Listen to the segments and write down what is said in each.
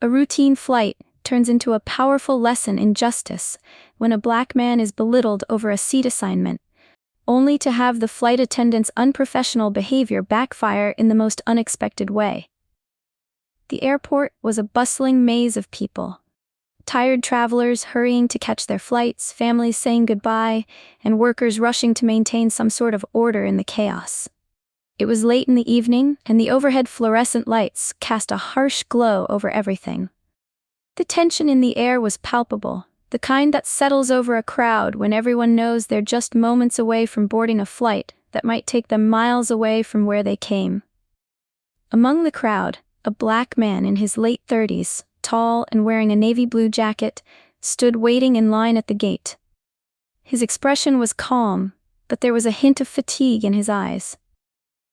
A routine flight turns into a powerful lesson in justice when a black man is belittled over a seat assignment, only to have the flight attendant's unprofessional behavior backfire in the most unexpected way. The airport was a bustling maze of people. Tired travelers hurrying to catch their flights, families saying goodbye, and workers rushing to maintain some sort of order in the chaos. It was late in the evening, and the overhead fluorescent lights cast a harsh glow over everything. The tension in the air was palpable, the kind that settles over a crowd when everyone knows they're just moments away from boarding a flight that might take them miles away from where they came. Among the crowd, a black man in his late 30s, tall and wearing a navy blue jacket, stood waiting in line at the gate. His expression was calm, but there was a hint of fatigue in his eyes.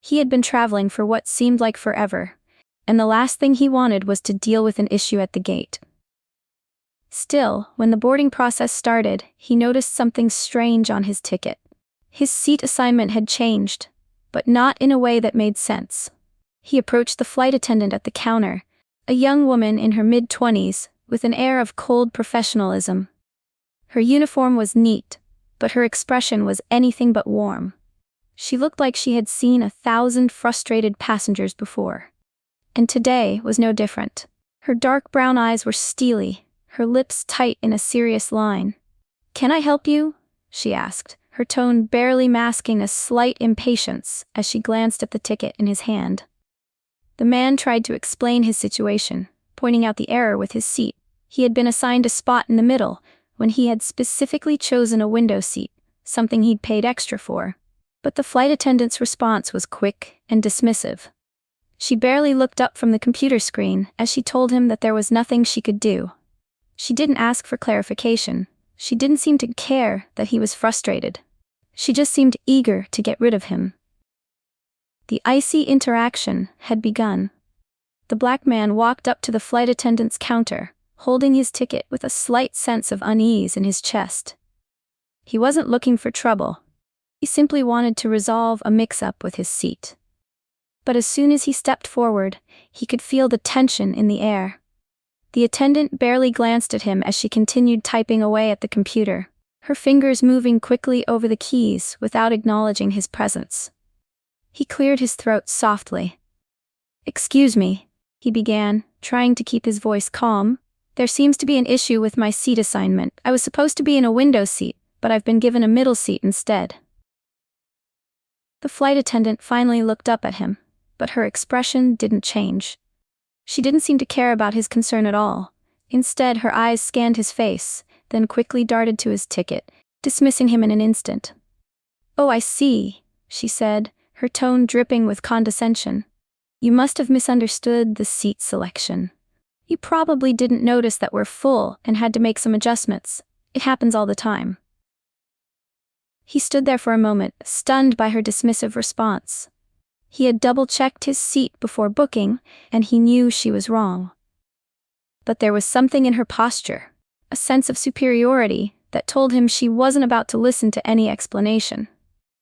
He had been traveling for what seemed like forever, and the last thing he wanted was to deal with an issue at the gate. Still, when the boarding process started, he noticed something strange on his ticket. His seat assignment had changed, but not in a way that made sense. He approached the flight attendant at the counter, a young woman in her mid-20s, with an air of cold professionalism. Her uniform was neat, but her expression was anything but warm. She looked like she had seen 1,000 frustrated passengers before. And today was no different. Her dark brown eyes were steely, her lips tight in a serious line. "Can I help you?" she asked, her tone barely masking a slight impatience as she glanced at the ticket in his hand. The man tried to explain his situation, pointing out the error with his seat. He had been assigned a spot in the middle, when he had specifically chosen a window seat, something he'd paid extra for. But the flight attendant's response was quick and dismissive. She barely looked up from the computer screen as she told him that there was nothing she could do. She didn't ask for clarification. She didn't seem to care that he was frustrated. She just seemed eager to get rid of him. The icy interaction had begun. The black man walked up to the flight attendant's counter, holding his ticket with a slight sense of unease in his chest. He wasn't looking for trouble. He simply wanted to resolve a mix-up with his seat. But as soon as he stepped forward, he could feel the tension in the air. The attendant barely glanced at him as she continued typing away at the computer, her fingers moving quickly over the keys without acknowledging his presence. He cleared his throat softly. "Excuse me," he began, trying to keep his voice calm. "There seems to be an issue with my seat assignment. I was supposed to be in a window seat, but I've been given a middle seat instead." The flight attendant finally looked up at him, but her expression didn't change. She didn't seem to care about his concern at all. Instead, her eyes scanned his face, then quickly darted to his ticket, dismissing him in an instant. "Oh, I see," she said, her tone dripping with condescension. "You must have misunderstood the seat selection. You probably didn't notice that we're full and had to make some adjustments. It happens all the time." He stood there for a moment, stunned by her dismissive response. He had double-checked his seat before booking, and he knew she was wrong. But there was something in her posture, a sense of superiority, that told him she wasn't about to listen to any explanation.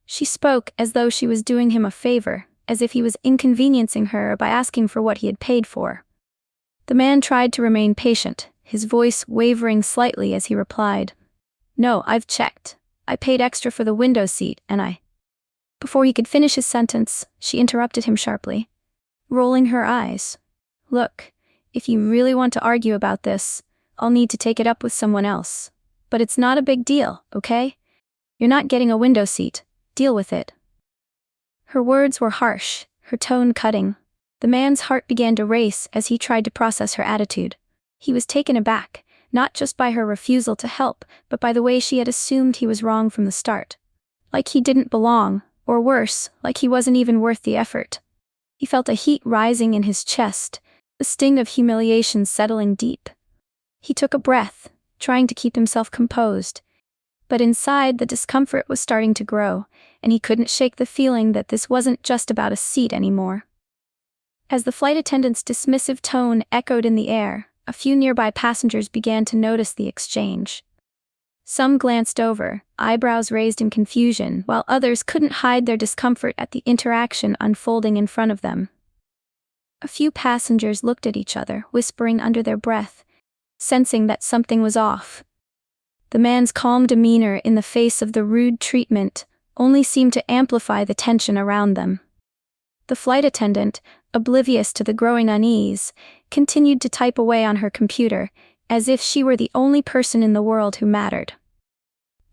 She spoke as though she was doing him a favor, as if he was inconveniencing her by asking for what he had paid for. The man tried to remain patient, his voice wavering slightly as he replied, "No, I've checked. I paid extra for the window seat, and I..." Before he could finish his sentence, she interrupted him sharply, rolling her eyes. "Look, if you really want to argue about this, I'll need to take it up with someone else. But it's not a big deal, okay? You're not getting a window seat. Deal with it." Her words were harsh, her tone cutting. The man's heart began to race as he tried to process her attitude. He was taken aback, not just by her refusal to help, but by the way she had assumed he was wrong from the start. Like he didn't belong, or worse, like he wasn't even worth the effort. He felt a heat rising in his chest, the sting of humiliation settling deep. He took a breath, trying to keep himself composed. But inside, the discomfort was starting to grow, and he couldn't shake the feeling that this wasn't just about a seat anymore. As the flight attendant's dismissive tone echoed in the air, a few nearby passengers began to notice the exchange. Some glanced over, eyebrows raised in confusion, while others couldn't hide their discomfort at the interaction unfolding in front of them. A few passengers looked at each other, whispering under their breath, sensing that something was off. The man's calm demeanor in the face of the rude treatment only seemed to amplify the tension around them. The flight attendant, oblivious to the growing unease, continued to type away on her computer, as if she were the only person in the world who mattered.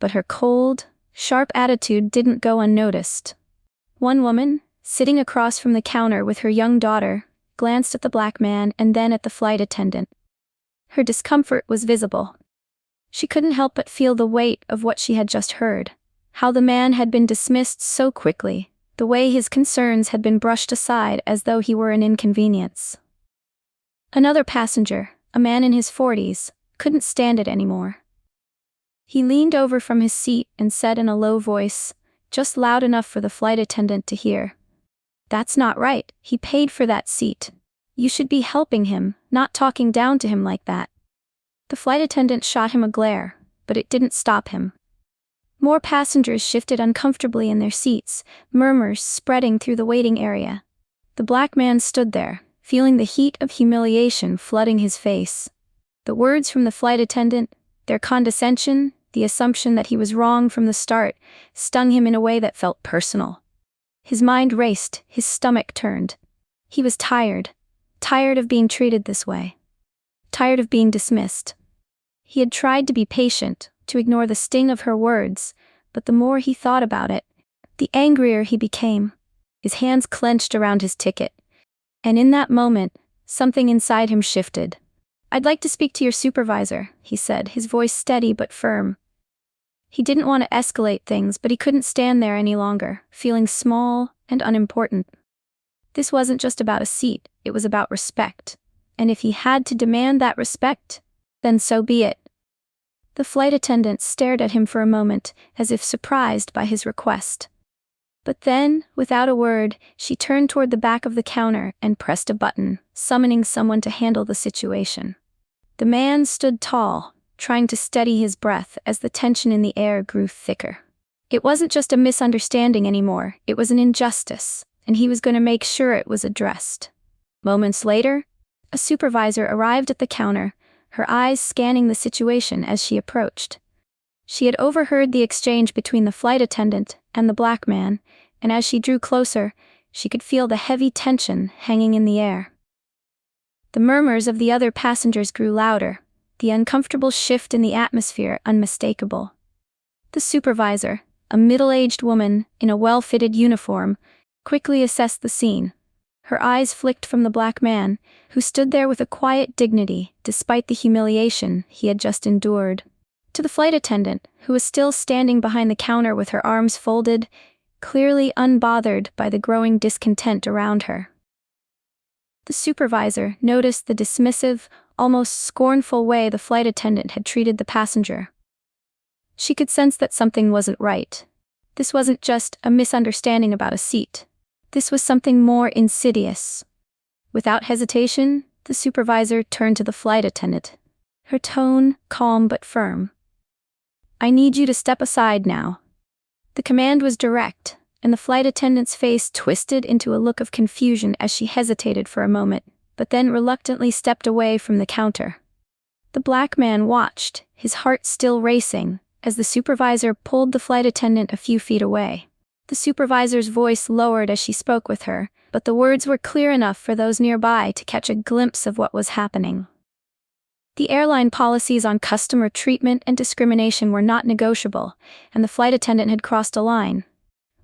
But her cold, sharp attitude didn't go unnoticed. One woman, sitting across from the counter with her young daughter, glanced at the black man and then at the flight attendant. Her discomfort was visible. She couldn't help but feel the weight of what she had just heard. How the man had been dismissed so quickly, the way his concerns had been brushed aside as though he were an inconvenience. Another passenger, a man in his 40s, couldn't stand it anymore. He leaned over from his seat and said in a low voice, just loud enough for the flight attendant to hear, "That's not right, he paid for that seat. You should be helping him, not talking down to him like that." The flight attendant shot him a glare, but it didn't stop him. More passengers shifted uncomfortably in their seats, murmurs spreading through the waiting area. The black man stood there, feeling the heat of humiliation flooding his face. The words from the flight attendant, their condescension, the assumption that he was wrong from the start, stung him in a way that felt personal. His mind raced, his stomach turned. He was tired of being treated this way. Tired of being dismissed. He had tried to be patient, to ignore the sting of her words, but the more he thought about it, the angrier he became. His hands clenched around his ticket. And in that moment, something inside him shifted. "I'd like to speak to your supervisor," he said, his voice steady but firm. He didn't want to escalate things, but he couldn't stand there any longer, feeling small and unimportant. This wasn't just about a seat, it was about respect. And if he had to demand that respect, then so be it. The flight attendant stared at him for a moment, as if surprised by his request. But then, without a word, she turned toward the back of the counter and pressed a button, summoning someone to handle the situation. The man stood tall, trying to steady his breath as the tension in the air grew thicker. It wasn't just a misunderstanding anymore, it was an injustice, and he was going to make sure it was addressed. Moments later, a supervisor arrived at the counter, her eyes scanning the situation as she approached. She had overheard the exchange between the flight attendant and the black man, and as she drew closer, she could feel the heavy tension hanging in the air. The murmurs of the other passengers grew louder, the uncomfortable shift in the atmosphere unmistakable. The supervisor, a middle-aged woman in a well-fitted uniform, quickly assessed the scene. Her eyes flicked from the black man, who stood there with a quiet dignity despite the humiliation he had just endured, to the flight attendant, who was still standing behind the counter with her arms folded, clearly unbothered by the growing discontent around her. The supervisor noticed the dismissive, almost scornful way the flight attendant had treated the passenger. She could sense that something wasn't right. This wasn't just a misunderstanding about a seat. This was something more insidious. Without hesitation, the supervisor turned to the flight attendant. Her tone calm but firm. "I need you to step aside now." The command was direct, and the flight attendant's face twisted into a look of confusion as she hesitated for a moment, but then reluctantly stepped away from the counter. The black man watched, his heart still racing, as the supervisor pulled the flight attendant a few feet away. The supervisor's voice lowered as she spoke with her, but the words were clear enough for those nearby to catch a glimpse of what was happening. The airline policies on customer treatment and discrimination were not negotiable, and the flight attendant had crossed a line.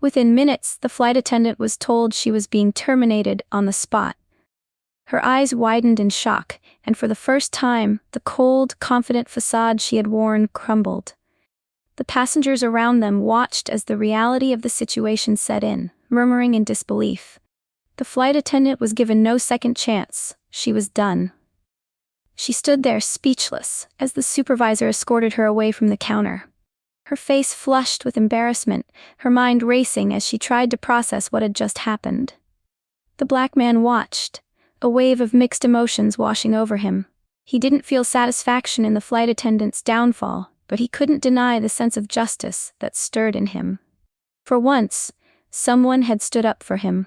Within minutes, the flight attendant was told she was being terminated on the spot. Her eyes widened in shock, and for the first time, the cold, confident facade she had worn crumbled. The passengers around them watched as the reality of the situation set in, murmuring in disbelief. The flight attendant was given no second chance. She was done. She stood there speechless as the supervisor escorted her away from the counter. Her face flushed with embarrassment, her mind racing as she tried to process what had just happened. The black man watched, a wave of mixed emotions washing over him. He didn't feel satisfaction in the flight attendant's downfall, but he couldn't deny the sense of justice that stirred in him. For once, someone had stood up for him.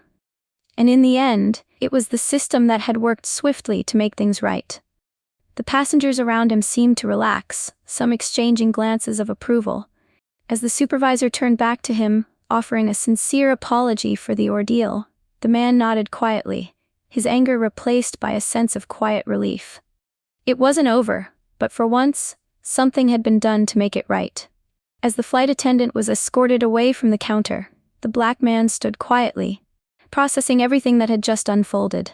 And in the end, It was the system that had worked swiftly to make things right. The passengers around him seemed to relax, some exchanging glances of approval. As the supervisor turned back to him, offering a sincere apology for the ordeal, the man nodded quietly, his anger replaced by a sense of quiet relief. It wasn't over, but for once, something had been done to make it right. As the flight attendant was escorted away from the counter, the black man stood quietly, processing everything that had just unfolded.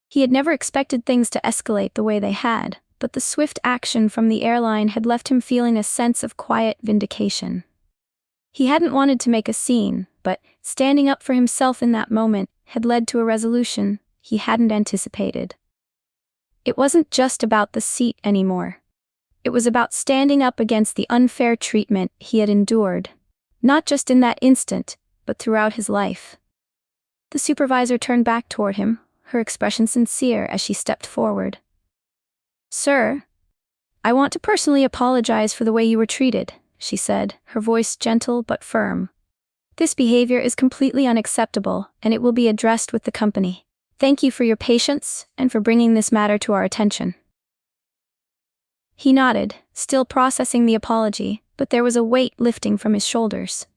He had never expected things to escalate the way they had, but the swift action from the airline had left him feeling a sense of quiet vindication. He hadn't wanted to make a scene, but standing up for himself in that moment had led to a resolution he hadn't anticipated. It wasn't just about the seat anymore. It was about standing up against the unfair treatment he had endured, not just in that instant, but throughout his life. The supervisor turned back toward him, her expression sincere as she stepped forward. "Sir, I want to personally apologize for the way you were treated," she said, her voice gentle but firm. "This behavior is completely unacceptable, and it will be addressed with the company. Thank you for your patience and for bringing this matter to our attention." He nodded, still processing the apology, but there was a weight lifting from his shoulders.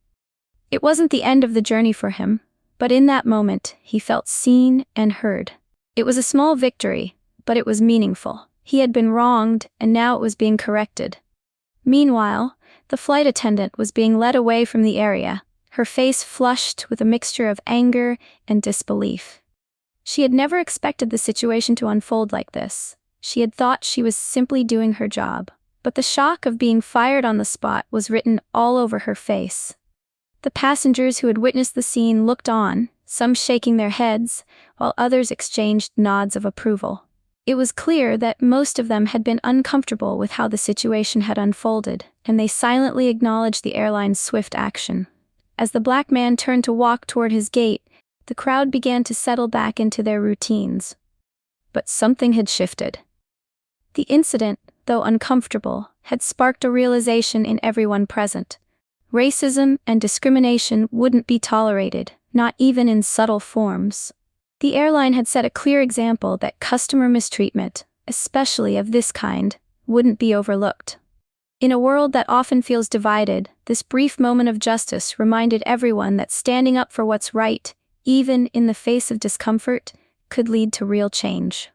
It wasn't the end of the journey for him, but in that moment, he felt seen and heard. It was a small victory, but it was meaningful. He had been wronged, and now it was being corrected. Meanwhile, the flight attendant was being led away from the area, her face flushed with a mixture of anger and disbelief. She had never expected the situation to unfold like this. She had thought she was simply doing her job, but the shock of being fired on the spot was written all over her face. The passengers who had witnessed the scene looked on, some shaking their heads, while others exchanged nods of approval. It was clear that most of them had been uncomfortable with how the situation had unfolded, and they silently acknowledged the airline's swift action. As the black man turned to walk toward his gate, the crowd began to settle back into their routines. But something had shifted. The incident, though uncomfortable, had sparked a realization in everyone present. Racism and discrimination wouldn't be tolerated, not even in subtle forms. The airline had set a clear example that customer mistreatment, especially of this kind, wouldn't be overlooked. In a world that often feels divided, this brief moment of justice reminded everyone that standing up for what's right, even in the face of discomfort, could lead to real change.